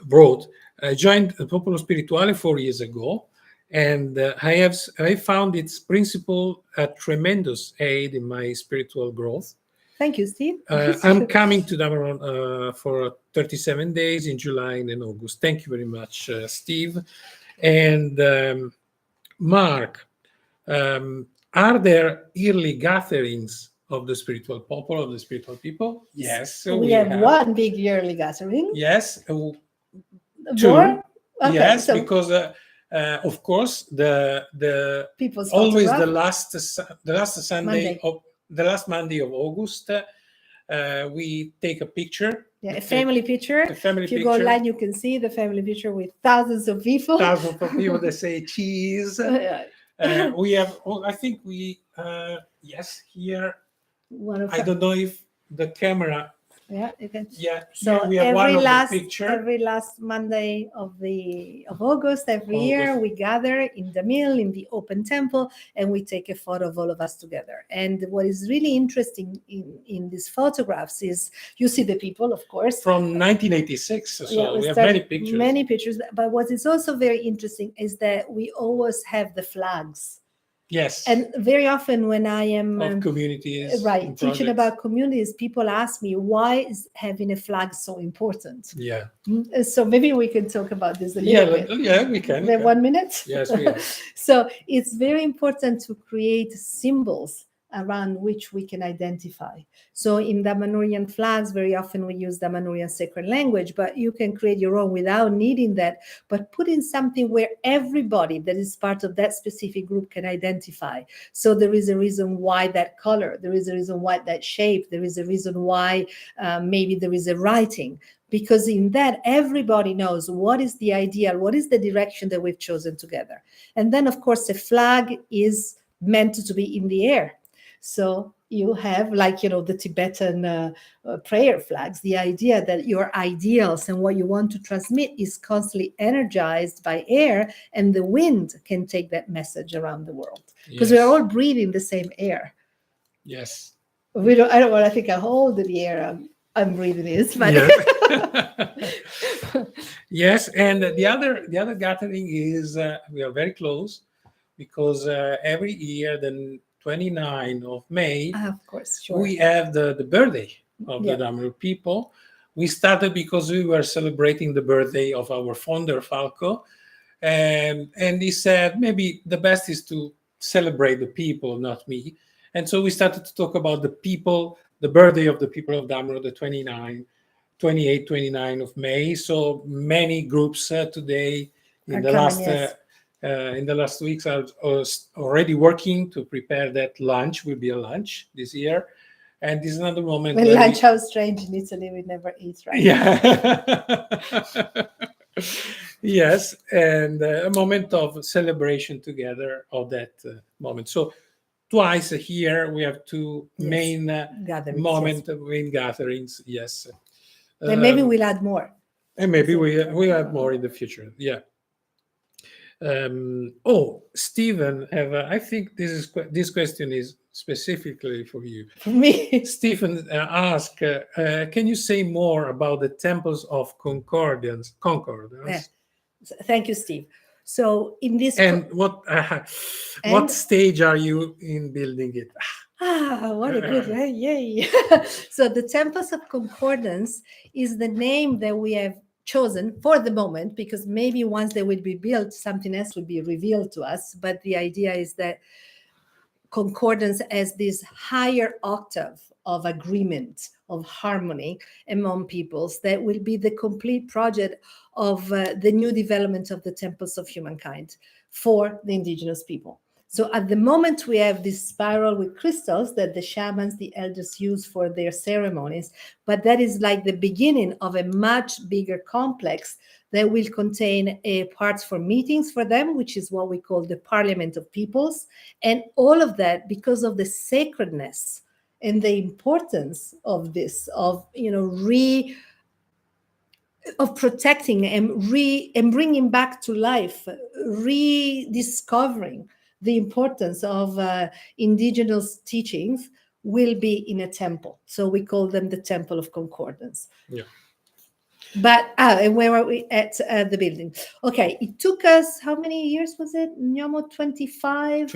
wrote, I joined the Popolo Spirituale 4 years ago, and I found its principle a tremendous aid in my spiritual growth.
Thank you, Steve.
I'm coming to Damanhur for 37 days in July and in August. Thank you very much, Steve. And Mark, are there yearly gatherings of the spiritual Popolo, of the spiritual people? Yes.
We have one big yearly gathering.
Yes.
More?
Okay, yes,
so
because of course the
people's
always
photograph.
the last Sunday of the last Monday of August, we take a picture.
Yeah, a family picture.
If
you go online, you can see the family picture with thousands of people.
Thousands of people that say cheese. We have, I think yes, here. I don't know if the camera.
Yeah, you can.
Yeah.
So
we have
every
last
Monday of August every year, we gather in the mill in the open temple, and we take a photo of all of us together. And what is really interesting in these photographs is you see the people, of course,
from 1986. So we have many pictures.
Many pictures. But what is also very interesting is that we always have the flags.
Yes.
And very often when I am
of communities,
teaching about communities, people ask me, why is having a flag so important?
Yeah.
So maybe we can talk about this a little bit.
Yeah, we can.
1 minute?
Yes, we can.
So it's very important to create symbols around which we can identify. So in Damanhurian flags, very often we use Damanhurian sacred language, but you can create your own without needing that, but put in something where everybody that is part of that specific group can identify. So there is a reason why that color, there is a reason why that shape, there is a reason why maybe there is a writing. because in that everybody knows what is the ideal, what is the direction that we've chosen together. And then, of course, the flag is meant to be in the air. So you have, like, the Tibetan prayer flags, the idea that your ideals and what you want to transmit is constantly energized by air, and the wind can take that message around the world, because we are all breathing the same air.
Yes.
I don't want to think how old the air I'm breathing is, but
yes. And the other gathering is we are very close, because every year the 29th of May,
of course, sure,
we have the birthday of the Damanhur people. We started because we were celebrating the birthday of our founder Falco, and he said maybe the best is to celebrate the people, not me. And so we started to talk about the people, the birthday of the people of Damanhur, the 28, 29 of May. So many groups today in the last weeks are already working to prepare that lunch. Will be a lunch this year. And this is another moment.
Well, lunch, how strange, in Italy we never eat, right?
Yeah. Yes, and a moment of celebration together of that moment. So twice a year we have two main gatherings, main gatherings. Yes,
and maybe we'll add more.
And maybe we'll add more in the future. Yeah. Stephen, I think this question is specifically for you.
For me.
Stephen asked, can you say more about the Temples of Concordance?
Thank you, Steve. So in this,
and what stage are you in building it?
What a good way! Yay! So the Temples of Concordance is the name that we have chosen for the moment, because maybe once they will be built, something else will be revealed to us. But the idea is that Concordance as this higher octave of agreement, of harmony among peoples, that will be the complete project of the new development of the Temples of Humankind for the indigenous people. So at the moment, we have this spiral with crystals that the shamans, the elders use for their ceremonies, but that is like the beginning of a much bigger complex that will contain parts for meetings for them, which is what we call the Parliament of Peoples. And all of that, because of the sacredness and the importance of this, of of protecting and bringing back to life, rediscovering the importance of indigenous teachings, will be in a temple. So we call them the Temple of Concordance.
Yeah.
But and where are we at the building? Okay, it took us, how many years was it? Nyamo, 25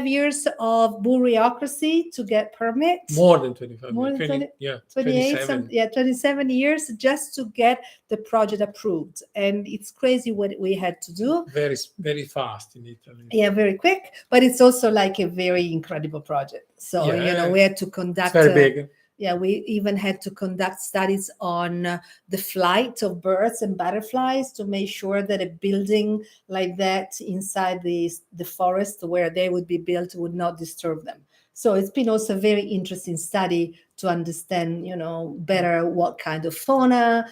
years of bureaucracy to get permits.
More than 25.
More than 20,
yeah,
27. 27 years just to get the project approved. And it's crazy what we had to do.
Very, very fast in Italy.
Yeah, very quick. But it's also like a very incredible project. So, we had to conduct...
It's very big.
Yeah, we even had to conduct studies on the flight of birds and butterflies to make sure that a building like that inside the forest where they would be built would not disturb them. So it's been also a very interesting study to understand, better what kind of flora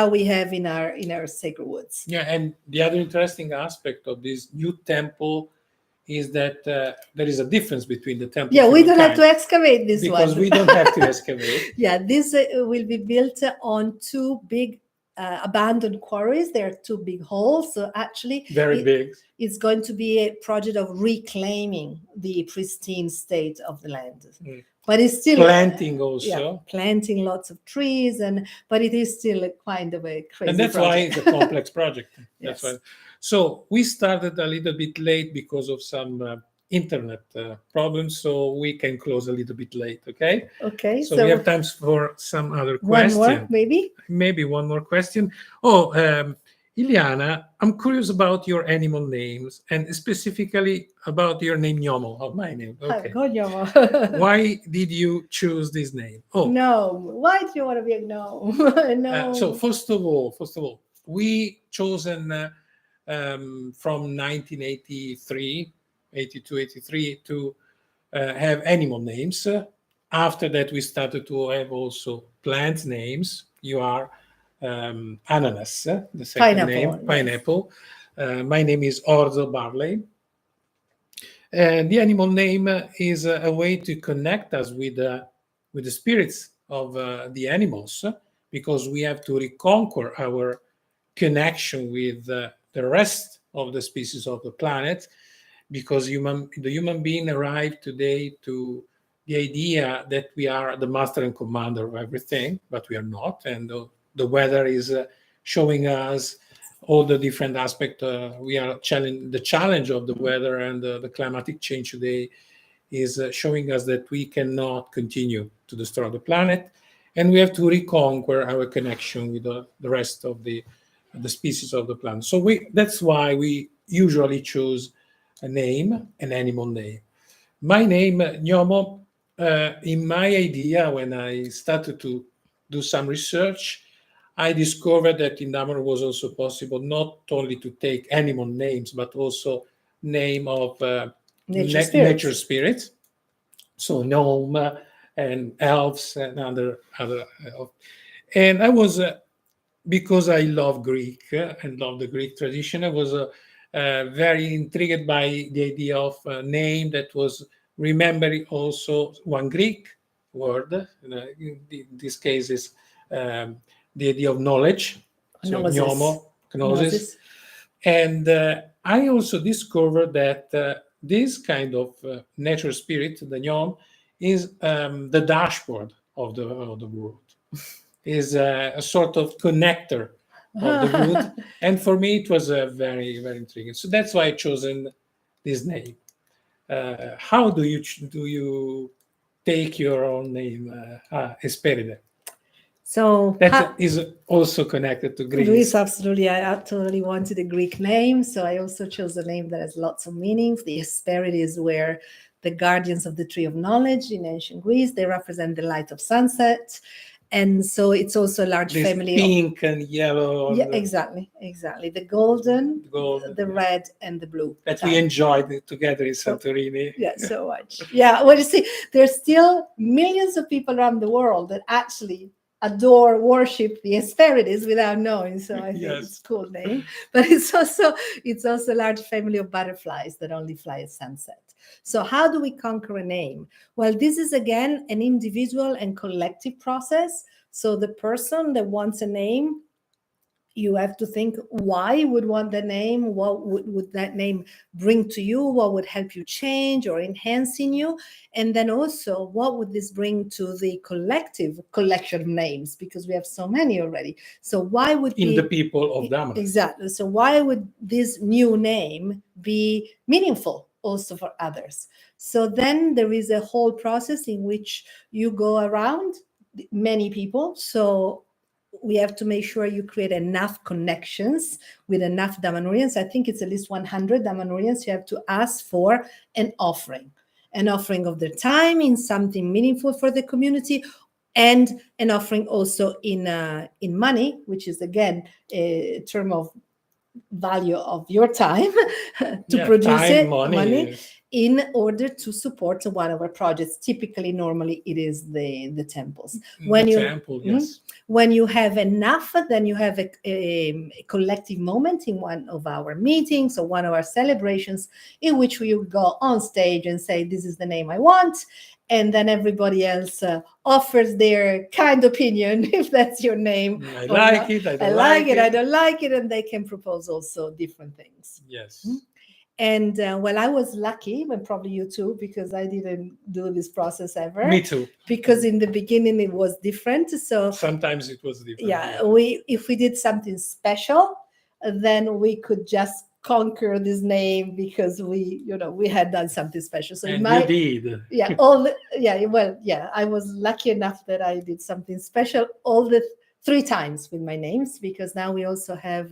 we have in our sacred woods.
Yeah, and the other interesting aspect of this new temple is that there is a difference between the temple.
Yeah, we don't have to excavate this one.
Because we don't have to excavate.
Yeah, this will be built on two big abandoned quarries. There are two big holes. So actually,
very big.
It's going to be a project of reclaiming the pristine state of the land. But it's still
planting also.
Yeah, planting lots of trees, but it is still kind of a crazy.
And that's
project.
why it's a complex project.
Yes.
That's why. So we started a little bit late because of some internet problems, so we can close a little bit late. Okay.
Okay.
So we have time for some other questions.
One more, maybe.
Maybe one more question. Iliana, I'm curious about your animal names and specifically about your name Gnomo, or my name. Okay.
Gnomo.
Why did you choose this name?
No. Why do you want to be a gnome? No.
So first of all, we chosen from 1983, 82, 83 to have animal names. After that, we started to have also plant names. You are ananas, the second name, pineapple. My name is orzo barley. And the animal name is a way to connect us with the spirits of the animals, because we have to reconquer our connection with the rest of the species of the planet, because the human being arrived today to the idea that we are the master and commander of everything, but we are not. And the weather is showing us all the different aspects. We are the challenge of the weather and the climatic change today is showing us that we cannot continue to destroy the planet, and we have to reconquer our connection with the rest of the species of the planet. So that's why we usually choose a name, an animal name. My name, Gnomo, in my idea, when I started to do some research, I discovered that in Damanhur was also possible not only to take animal names, but also name of nature spirits. So gnome and elves and other. And I was, because I love Greek and love the Greek tradition, I was very intrigued by the idea of a name that was remembering also one Greek word. In this case is the idea of knowledge, so gnomo, gnosis. And I also discovered that this kind of nature spirit, the gnome, is the dashboard of the world, is a sort of connector of the world. And for me, it was very, very intriguing. So that's why I chosen this name. How do you take your own name, Esperide?
So
that is also connected to Greece.
Absolutely. I totally wanted a Greek name, so I also chose a name that has lots of meanings. The Hesperides were the guardians of the tree of knowledge in ancient Greece. They represent the light of sunset. And so it's also a large family
pink and yellow.
Yeah, exactly. The golden, the red, and the blue.
That we enjoyed together in Santorini.
Yeah, so much. Yeah, well, you see, there's still millions of people around the world that actually adore, worship the Hesperides without knowing. So I think it's a cool name. But it's also a large family of butterflies that only fly at sunset. So how do we conquer a name? Well, this is again an individual and collective process. So the person that wants a name, you have to think why you would want the name, what would that name bring to you, what would help you change or enhance in you, and then also what would this bring to the collective collection of names, because we have so many already. So why would
the people of Damanhur?
Exactly. So why would this new name be meaningful also for others? So then there is a whole process in which you go around many people. So we have to make sure you create enough connections with enough Damanhurians. I think it's at least 100 Damanhurians. You have to ask for an offering of their time in something meaningful for the community, and an offering also in money, which is again a term of value of your time to produce money in order to support one of our projects. Typically, normally it is the temples. When you have enough, then you have a collective moment in one of our meetings or one of our celebrations in which we go on stage and say, this is the name I want. And then everybody else offers their kind opinion, if that's your name.
I like it, I don't like it.
I don't like it. And they can propose also different things.
Yes.
And well, I was lucky, and probably you too, because I didn't do this process ever.
Me too.
Because in the beginning it was different. So
sometimes it was different.
Yeah, if we did something special, then we could just conquer this name because we had done something special. So
and you did.
Yeah, I was lucky enough that I did something special all the 3 times with my names, because now we also have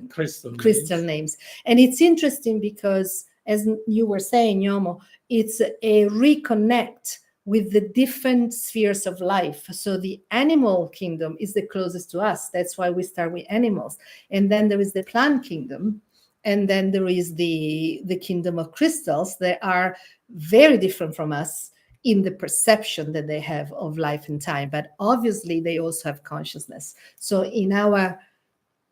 crystal names. And it's interesting because, as you were saying, Yomo, it's a reconnect with the different spheres of life. So the animal kingdom is the closest to us. That's why we start with animals. And then there is the plant kingdom. And then there is the kingdom of crystals that are very different from us in the perception that they have of life and time, but obviously they also have consciousness. So in our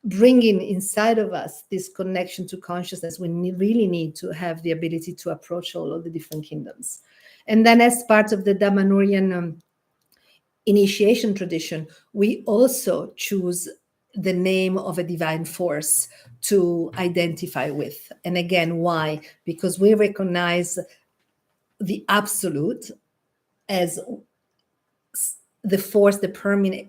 bringing inside of us this connection to consciousness, we really need to have the ability to approach all of the different kingdoms. And then as part of the Damanhurian initiation tradition, we also choose the name of a divine force to identify with. And again, why? Because we recognize the absolute as the force that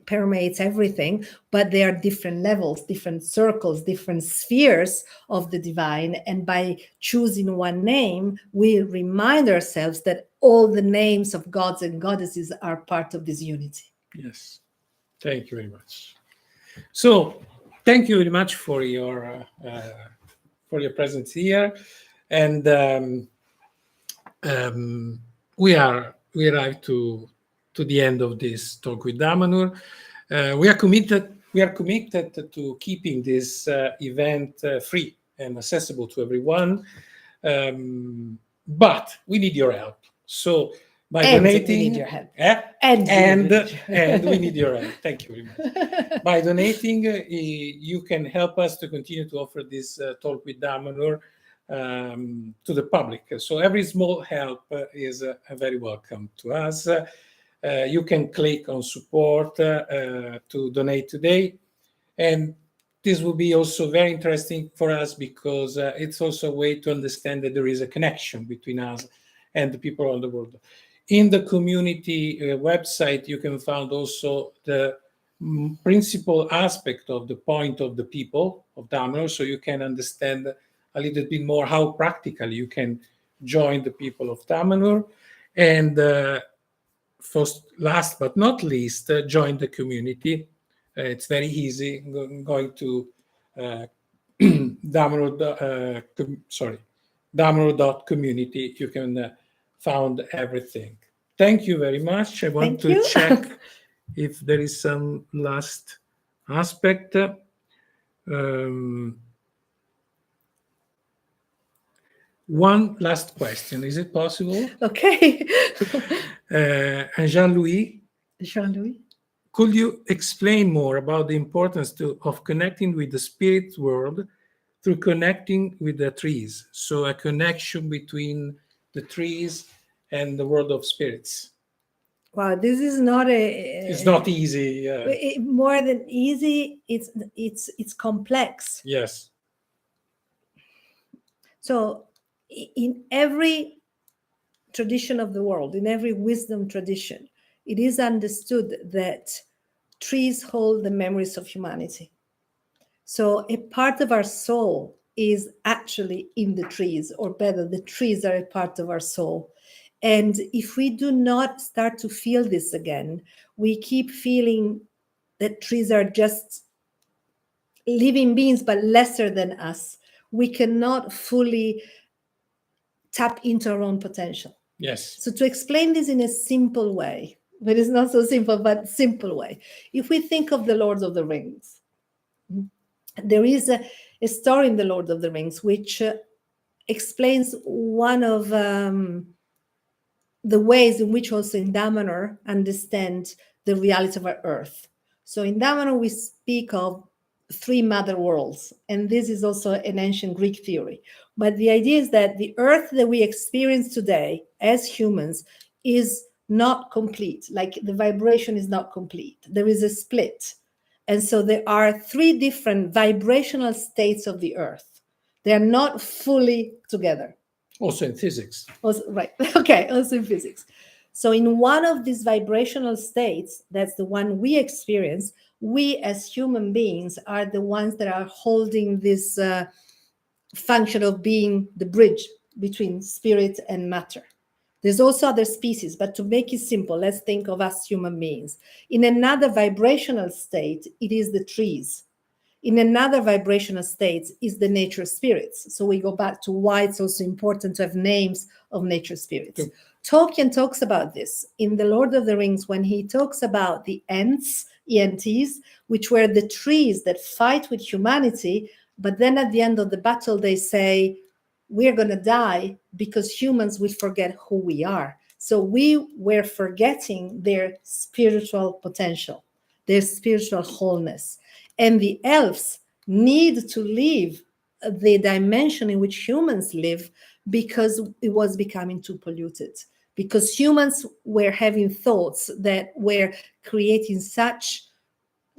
permeates everything, but there are different levels, different circles, different spheres of the divine. And by choosing one name, we remind ourselves that all the names of gods and goddesses are part of this unity.
Yes, thank you very much. So, thank you very much for your presence here, and we arrived to the end of this talk with Damanhur. We are committed to keeping this event free and accessible to everyone, but we need your help. So by donating,
we need your help.
And we need your help. Thank you very much. By donating, you can help us to continue to offer this talk with Damanhur to the public. So every small help is very welcome to us. You can click on support to donate today. And this will be also very interesting for us because it's also a way to understand that there is a connection between us and the people around the world. In the community website, you can find also the principal aspect of the point of the people of Damanhur, so you can understand a little bit more how practically you can join the people of Damanhur. And first, last but not least, join the community. It's very easy. Going to Damanhur.community. You can found everything. Thank you very much. I want to check if there is some last aspect. One last question. Is it possible?
Okay.
Jean-Louis,
Jean-Louis,
could you explain more about the importance of connecting with the spirit world through connecting with the trees? So a connection between the trees and the world of spirits.
Wow, this is not
it's not easy.
More than easy, it's complex.
Yes.
So in every tradition of the world, in every wisdom tradition, it is understood that trees hold the memories of humanity. So a part of our soul is actually in the trees, or better, the trees are a part of our soul. And if we do not start to feel this again, we keep feeling that trees are just living beings, but lesser than us. We cannot fully tap into our own potential.
Yes.
So to explain this in a simple way, but it's not so simple, but simple way. If we think of the Lord of the Rings, there is a story in the Lord of the Rings which explains one of the ways in which also in Damanhur understand the reality of our earth. So in Damanhur, we speak of 3 mother worlds, and this is also an ancient Greek theory. But the idea is that the earth that we experience today as humans is not complete, like the vibration is not complete. There is a split. And so there are 3 different vibrational states of the earth. They are not fully together.
Also in physics.
Also, right. Okay, also in physics. So in one of these vibrational states, that's the one we experience, we as human beings are the ones that are holding this function of being the bridge between spirit and matter. There's also other species, but to make it simple, let's think of us human beings. In another vibrational state, it is the trees. In another vibrational state is the nature spirits. So we go back to why it's also important to have names of nature spirits. Sure. Tolkien talks about this in The Lord of the Rings when he talks about the Ents, ENTs, which were the trees that fight with humanity, but then at the end of the battle they say, we're going to die because humans will forget who we are. So we were forgetting their spiritual potential, their spiritual wholeness. And the elves need to leave the dimension in which humans live because it was becoming too polluted. Because humans were having thoughts that were creating such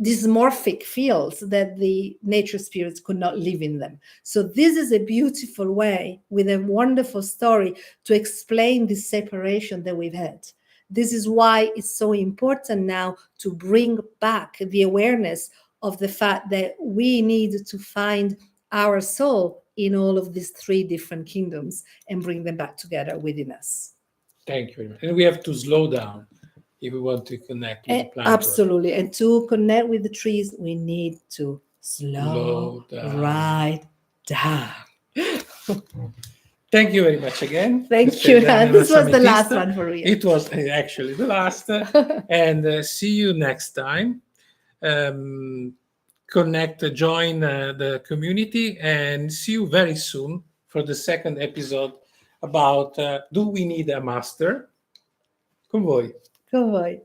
dysmorphic fields that the nature spirits could not live in them. So this is a beautiful way, with a wonderful story, to explain this separation that we've had. This is why it's so important now to bring back the awareness of the fact that we need to find our soul in all of these three different kingdoms and bring them back together within us.
Thank you very much. And we have to slow down if we want to connect with the planet.
Absolutely. And to connect with the trees, we need to slow right down.
Thank you very much again.
Thank you. This was the last one for you.
It was actually the last. And see you next time. Connect, join the community, and see you very soon for the second episode about do we need a master? Con voi.
Con voi.